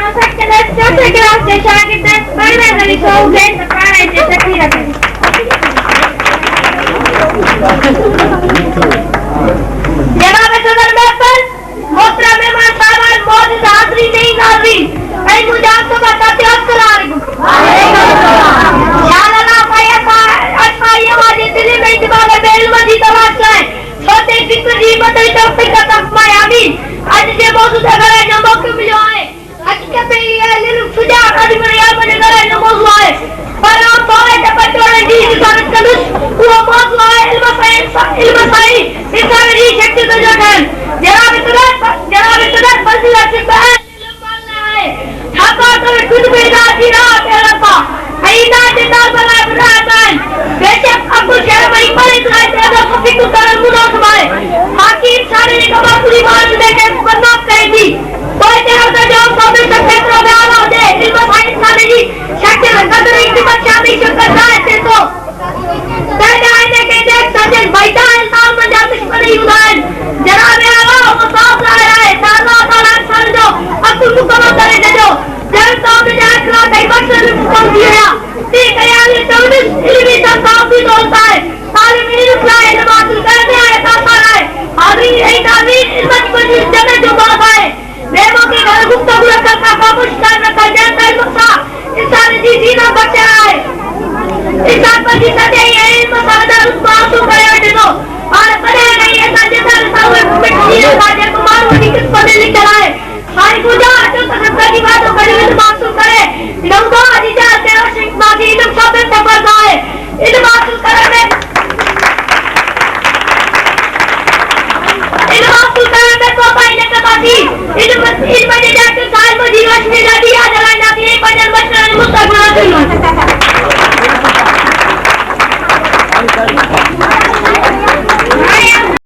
चौथे क्लास के शागिर्द पढ़ने वाली स्टूडेंट पढ़ाई से तकरीर करें। जनाब सदर महफिल, मोहतरम मेहमान साहबान, मौजूद हाज़रीन नाज़रीन, मैं मुझे आपको बताते हैं अस्सलाम वालेकुम। यार अल्लाह ये वाली दिल्ली में इत्तिफाक़ बेलमजी तवाज़ है छोटे फिक्र जी बताई तौफीक का तस्मा आमीन। आज के मौजूद अगर जो मौके मिलो है हकीकत में ये लिल सुजा आदि में यार बने करे जो मौजूद है पर हम बोले तो पटोले दी इजाजत करूं वो मौजूद है इल्म सही इंसान की शक्ति तो जो है जनाब इतना फजीलत से बयान बोलना है हका तो खुद में राजी रहा तेरा पा आईना जिंदा बना बनाता है बेशक अब्दुल शहर में पर इतना ज्यादा फिक्र करने मुना समाए बाकी सारे कमा पूरी बात लेके बदनाम करेगी कोई तेरा तो जो कभी तक क्षेत्रों में आना हो जाए इल्म साइंस खाने की शक्ति में कदर इत्तिफाक शामिल करता है तो पहले आने के देख सजन बैठा है साल में जाते बड़ी उदाहरण जनाब आला वो साफ रहा है ताला ताला समझो अब्दुल मुकम्मल करे जो जब तो में जाकर कई बार से मुकम्मल दिया ठीक है यार ये तो इल्मी संस्थान भी होता है तालीम इल्म लाए नमाज करने आए तासा है अभी यही तालीम इल्म की जगह जो बात है बेमो के घर गुफ्तगू रखा का खामोश कर रखा जाता है मुसा इंसान जी जीना बचा है इंसान पर जी सदे ये इल्म सादा उस बात को करे दो और पढ़े नहीं है सजदा सावे मिट्टी का जे कुमार उन्हीं किस पढ़े लिखा है हाय पूजा जो तक की बात करे इस बात को करे लंबा आदि जा तेरा शिक मागी इल्म सब तबर है इन बात को करे में इन बात को करे में तो भाई ने कबाती इन बजे जाके साल में दिवस में जाती आ जला ना ये बजन बचन मुस्तकबिल